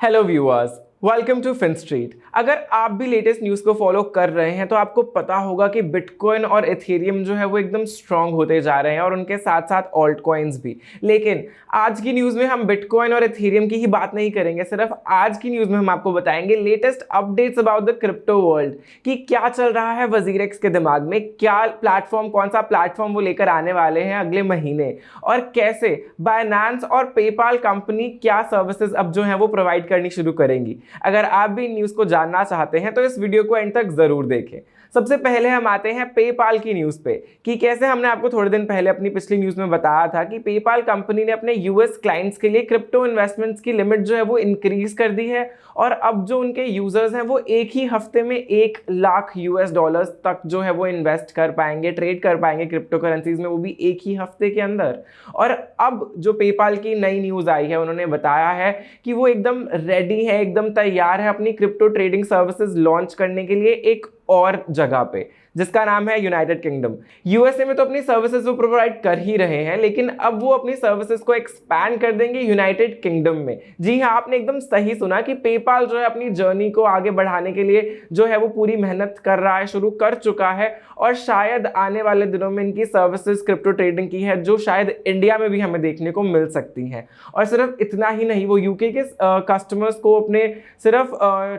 Hello viewers, welcome to Finstreet. अगर आप भी लेटेस्ट न्यूज़ को फॉलो कर रहे हैं तो आपको पता होगा कि बिटकॉइन और एथेरियम जो है वो एकदम स्ट्रांग होते जा रहे हैं और उनके साथ साथ ऑल्ट कॉइन्स भी। लेकिन आज की न्यूज़ में हम बिटकॉइन और एथेरियम की ही बात नहीं करेंगे। सिर्फ आज की न्यूज़ में हम आपको बताएंगे latest updates about the crypto world कि क्या चल रहा है वजीरेक्स के दिमाग में, क्या प्लेटफॉर्म, कौन सा प्लेटफॉर्म वो लेकर आने वाले हैं अगले महीने, और कैसे बाइनेंस और पेपाल कंपनी क्या सर्विसेज अब जो है वो प्रोवाइड करनी शुरू करेंगी। अगर आप भी न्यूज़ को जानना चाहते हैं तो इस वीडियो को एंड तक जरूर देखें। सबसे पहले हम आते हैं पेपाल की न्यूज़ पे कि कैसे हमने आपको थोड़े दिन पहले अपनी पिछली न्यूज़ में बताया था कि पेपाल कंपनी ने अपने यूएस क्लाइंट्स के लिए क्रिप्टो इन्वेस्टमेंट्स की लिमिट जो है वो इंक्रीज कर दी है और अब जो उनके यूजर्स हैं वो एक ही हफ्ते में $1,00,000 तक जो है वो इन्वेस्ट कर पाएंगे, ट्रेड कर पाएंगे क्रिप्टो करेंसीज में, वो भी एक ही हफ्ते के अंदर। और अब जो पेपाल की नई न्यूज़ आई है, उन्होंने बताया है कि वो एकदम रेडी है, एकदम तैयार है अपनी क्रिप्टो ट्रेडिंग सर्विसेज लॉन्च करने के लिए एक और जगह पे, जिसका नाम है यूनाइटेड किंगडम। यूएसए में तो अपनी सर्विसेज वो प्रोवाइड कर ही रहे हैं, लेकिन अब वो अपनी सर्विसेज को एक्सपैंड कर देंगे यूनाइटेड किंगडम में। जी हाँ, आपने एकदम सही सुना कि पेपाल जो है अपनी जर्नी को आगे बढ़ाने के लिए जो है वो पूरी मेहनत कर रहा है, शुरू कर चुका है, और शायद आने वाले दिनों में इनकी सर्विसेज क्रिप्टो ट्रेडिंग की है जो शायद इंडिया में भी हमें देखने को मिल सकती हैं। और सिर्फ इतना ही नहीं, वो यूके के कस्टमर्स को अपने सिर्फ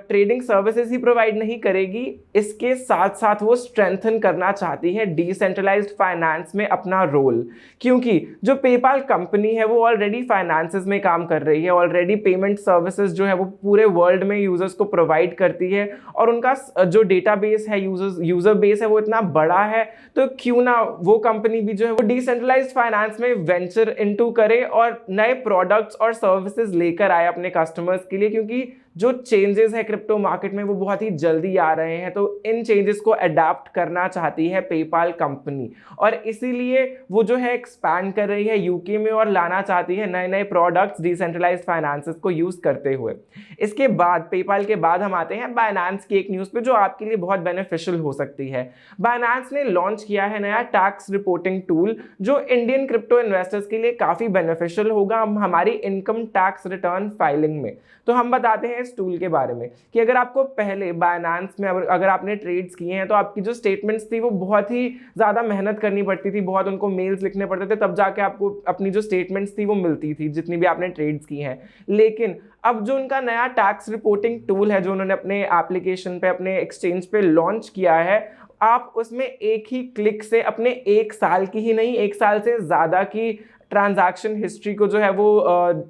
ट्रेडिंग सर्विसेज ही प्रोवाइड नहीं करेगी, इसके साथ साथ वो स्ट्रेंथन करना चाहती है डिसेंट्रलाइज्ड फाइनेंस में अपना रोल। क्योंकि जो पेपाल कंपनी है वो ऑलरेडी फाइनेंसेस में काम कर रही है, ऑलरेडी पेमेंट सर्विसेज जो है वो पूरे वर्ल्ड में यूजर्स को प्रोवाइड करती है, और उनका जो डेटाबेस है, यूजर बेस है, वो इतना बड़ा है, तो क्यों ना वो कंपनी भी जो है वो डिसेंट्रलाइज्ड फाइनेंस में वेंचर इनटू करे और नए प्रोडक्ट्स और सर्विसेज लेकर आए अपने कस्टमर्स के लिए। क्योंकि जो चेंजेस है क्रिप्टो मार्केट में वो बहुत ही जल्दी आ रहे हैं, तो इन चेंजेस को अडाप्ट करना चाहती है पेपाल कंपनी, और इसीलिए वो जो है एक्सपैंड कर रही है यूके में और लाना चाहती है नए नए प्रोडक्ट्स डिसेंट्रलाइज्ड फाइनेंसेस को यूज करते हुए। इसके बाद, पेपाल के बाद, हम आते हैं बाइनेंस की एक न्यूज़ पे जो आपके लिए बहुत बेनिफिशियल हो सकती है। बाइनेंस ने लॉन्च किया है नया टैक्स रिपोर्टिंग टूल जो इंडियन क्रिप्टो इन्वेस्टर्स के लिए काफी बेनिफिशियल होगा हमारी इनकम टैक्स रिटर्न फाइलिंग में। तो हम बताते हैं इस टूल के बारे में कि अगर आपको पहले बाइनेंस में अगर आपने ट्रेड्स किए हैं तो आपकी जो स्टेटमेंट्स थी वो बहुत ही ज़्यादा मेहनत करनी पड़ती थी, बहुत उनको मेल्स लिखने पड़ते थे, तब जाके आपको अपनी जो स्टेटमेंट्स थी वो मिलती थी, जितनी भी आपने ट्रेड्स की हैं। लेकिन अब जो उनका नया टैक्स रिपोर्टिंग टूल है जो उन्होंने अपने एप्लीकेशन पे, अपने एक्सचेंज पे लॉन्च किया है, आप उसमें एक ही क्लिक से अपने 1 साल की ही नहीं, 1 साल से ज़्यादा की ट्रांजैक्शन हिस्ट्री को जो है वो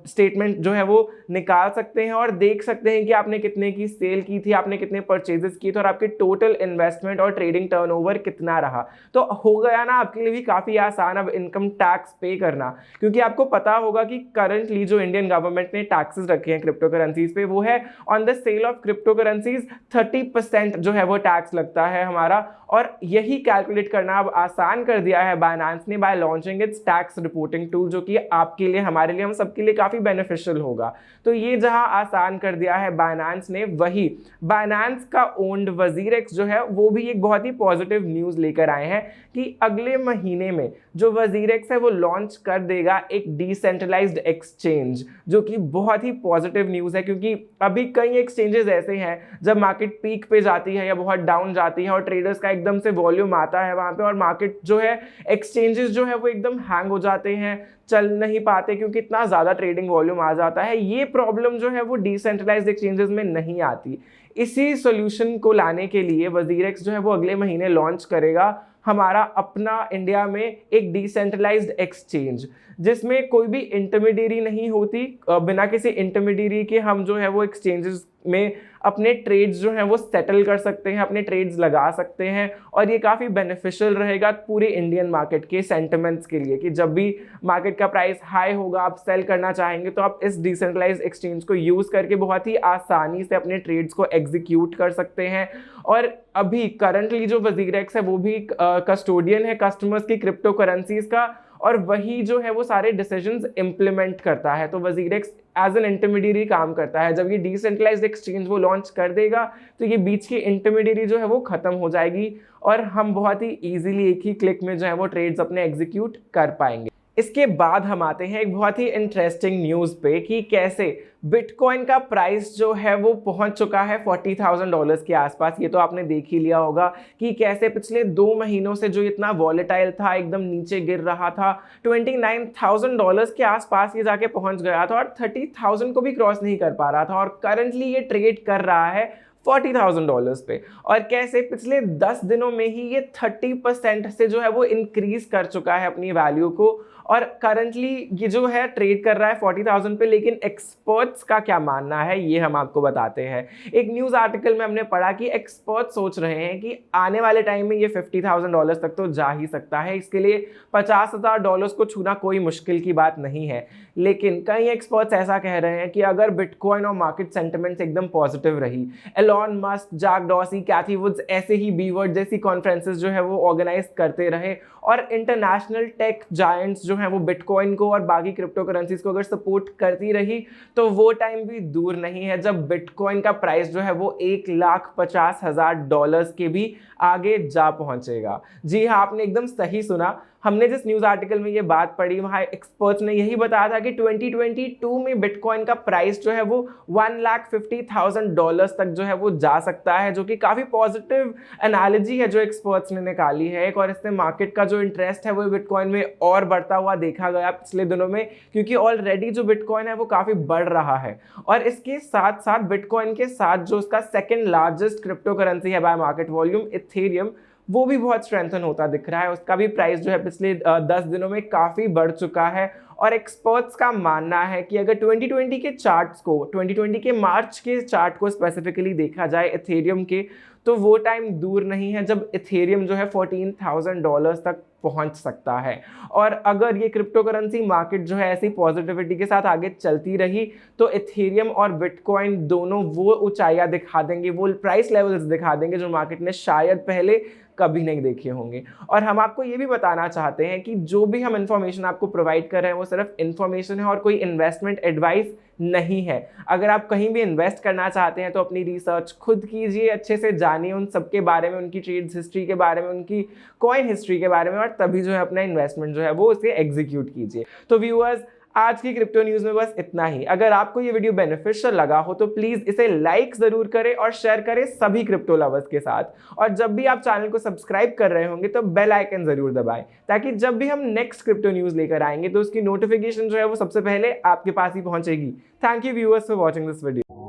स्टेटमेंट जो है वो निकाल सकते हैं और देख सकते हैं कि आपने कितने की सेल की थी, आपने कितने परचेजेस किए थे और आपके टोटल इन्वेस्टमेंट और ट्रेडिंग टर्नओवर कितना रहा। तो हो गया ना आपके लिए भी काफ़ी आसान अब इनकम टैक्स पे करना। क्योंकि आपको पता होगा कि करंटली जो इंडियन गवर्नमेंट ने टैक्सेस रखे हैं क्रिप्टो करेंसीज पे, वो है on the sale of crypto currencies 30% जो है वो टैक्स लगता है हमारा, और यही कैलकुलेट करना अब आसान कर दिया है बाइनेंस ने bye launching it's tax reporting tool, जो कि आपके लिए, हमारे लिए, हम सबके लिए काफी बेनिफिशियल होगा। तो ये जहां आसान कर दिया है बाइनेंस ने, वही बाइनेंस का ओन्ड वजीरेक्स जो है वो भी एक बहुत ही पॉजिटिव न्यूज लेकर आए हैं कि अगले महीने में जो वजीरेक्स है वो लॉन्च कर देगा एक डिसेंट्रलाइज्ड एक्सचेंज, जो कि बहुत ही पॉजिटिव न्यूज है। क्योंकि अभी कई एक्सचेंजेस ऐसे हैं जब मार्केट पीक पे जाती है या बहुत डाउन जाती है और ट्रेडर्स का एकदम से वॉल्यूम आता है वहां पे, और मार्केट जो है, एक्सचेंजेस जो है वो एकदम हैंग हो जाते हैं, चल नहीं पाते क्योंकि इतना ज़्यादा ट्रेडिंग वॉल्यूम आ जाता है। ये प्रॉब्लम जो है वो डिसेंट्रलाइज्ड एक्सचेंजेस में नहीं आती। इसी सॉल्यूशन को लाने के लिए वजीरेक्स जो है वो अगले महीने लॉन्च करेगा हमारा अपना इंडिया में एक डिसेंट्रलाइज्ड एक्सचेंज, जिसमें कोई भी इंटरमीडियरी नहीं होती। बिना किसी इंटरमीडियरी के हम जो है वो एक्सचेंजेस में अपने ट्रेड्स जो हैं वो सेटल कर सकते हैं, अपने ट्रेड्स लगा सकते हैं, और ये काफ़ी बेनिफिशियल रहेगा पूरे इंडियन मार्केट के सेंटिमेंट्स के लिए कि जब भी मार्केट का प्राइस हाई होगा, आप सेल करना चाहेंगे तो आप इस डिसेंट्रलाइज्ड एक्सचेंज को यूज़ करके बहुत ही आसानी से अपने ट्रेड्स को एग्जीक्यूट कर सकते हैं। और अभी करंटली जो वजीरेक्स है वो भी कस्टोडियन है कस्टमर्स की क्रिप्टो करेंसीज का, और वही जो है वो सारे डिसीजंस इंप्लीमेंट करता है। तो वजीरेक्स एज एन इंटरमीडियरी काम करता है। जब ये डिसेंट्रलाइज्ड एक्सचेंज वो लॉन्च कर देगा तो ये बीच की इंटरमीडियरी जो है वो खत्म हो जाएगी और हम बहुत ही ईजिली एक ही क्लिक में जो है वो ट्रेड्स अपने एग्जीक्यूट कर पाएंगे। इसके बाद हम आते हैं एक बहुत ही इंटरेस्टिंग न्यूज़ पे कि कैसे बिटकॉइन का प्राइस जो है वो पहुंच चुका है $40,000 के आसपास। ये तो आपने देख ही लिया होगा कि कैसे पिछले 2 महीनों से जो इतना वॉलेटाइल था, एकदम नीचे गिर रहा था, $29,000 के आसपास ये जाके पहुंच गया था और 30,000 को भी क्रॉस नहीं कर पा रहा था और करंटली ये ट्रेड कर रहा है $40,000 पे। और कैसे पिछले 10 दिनों में ही ये 30% से जो है वो इंक्रीज कर चुका है अपनी वैल्यू को और करंटली ये जो है ट्रेड कर रहा है 40,000 पे। लेकिन एक्सपर्ट्स का क्या मानना है ये हम आपको बताते हैं। एक न्यूज़ आर्टिकल में हमने पढ़ा कि एक्सपर्ट्स सोच रहे हैं कि आने वाले टाइम में ये $50,000 तक तो जा ही सकता है। इसके लिए $50,000 को छूना कोई मुश्किल की बात नहीं है। लेकिन कई एक्सपर्ट्स ऐसा कह रहे हैं कि अगर बिटकॉइन और मार्केट सेंटिमेंट्स एकदम पॉजिटिव रही, एलॉन मस्क, जैक डॉर्सी, कैथी वुड्स ऐसे ही बीवर्ड जैसी कॉन्फ्रेंसेस जो है वो ऑर्गेनाइज करते रहे और इंटरनेशनल टेक जायंट्स जो हैं वो बिटकॉइन को और बाकी क्रिप्टो करेंसीज को अगर सपोर्ट करती रही तो वो टाइम भी दूर नहीं है जब बिटकॉइन का प्राइस जो है वो $1,50,000 के भी आगे जा पहुंचेगा। जी हाँ, आपने एकदम सही सुना। हमने जिस न्यूज़ आर्टिकल में ये बात पढ़ी वहाँ एक्सपर्ट्स ने यही बताया था कि 2022 में बिटकॉइन का प्राइस जो है वो $1,50,000 तक जो है वो जा सकता है, जो कि काफ़ी पॉजिटिव एनालॉजी है जो एक्सपर्ट्स ने निकाली है। और इससे मार्केट का जो इंटरेस्ट है वो बिटकॉइन में और बढ़ता हुआ देखा गया पिछले दिनों में, क्योंकि ऑलरेडी जो बिटकॉइन है वो काफ़ी बढ़ रहा है। और इसके साथ साथ बिटकॉइन के साथ जो उसका सेकेंड लार्जेस्ट क्रिप्टो करेंसी है बाय मार्केट वॉल्यूम, इथेरियम, वो भी बहुत स्ट्रेंथन होता दिख रहा है। उसका भी प्राइस जो है पिछले 10 दिनों में काफ़ी बढ़ चुका है। और एक्सपर्ट्स का मानना है कि अगर 2020 के चार्ट्स को, 2020 के मार्च के चार्ट को स्पेसिफिकली देखा जाए इथेरियम के, तो वो टाइम दूर नहीं है जब इथेरियम जो है $14,000 तक पहुंच सकता है। और अगर ये क्रिप्टो करेंसी मार्केट जो है ऐसी पॉजिटिविटी के साथ आगे चलती रही तो इथेरियम और बिटकॉइन दोनों वो ऊंचाइयां दिखा देंगे, वो प्राइस लेवल्स दिखा देंगे जो मार्केट ने शायद पहले कभी नहीं देखे होंगे। और हम आपको ये भी बताना चाहते हैं कि जो भी हम इंफॉर्मेशन आपको प्रोवाइड कर रहे हैं वो सिर्फ इंफॉर्मेशन है और कोई इन्वेस्टमेंट एडवाइस नहीं है। अगर आप कहीं भी इन्वेस्ट करना चाहते हैं तो अपनी रिसर्च खुद कीजिए, अच्छे से जानिए उन सब के बारे में, उनकी ट्रेड्स हिस्ट्री के बारे में, उनकी कॉइन हिस्ट्री के बारे में, और तभी जो है अपना इन्वेस्टमेंट जो है वो उसे एग्जीक्यूट कीजिए। तो व्यूअर्स, आज की क्रिप्टो न्यूज़ में बस इतना ही। अगर आपको ये वीडियो बेनिफिशियल लगा हो तो प्लीज़ इसे लाइक ज़रूर करें और शेयर करें सभी क्रिप्टो लवर्स के साथ। और जब भी आप चैनल को सब्सक्राइब कर रहे होंगे तो बेल आइकन ज़रूर दबाएं, ताकि जब भी हम नेक्स्ट क्रिप्टो न्यूज़ लेकर आएंगे तो उसकी नोटिफिकेशन जो है वो सबसे पहले आपके पास ही पहुंचेगी। Thank you viewers for watching this video.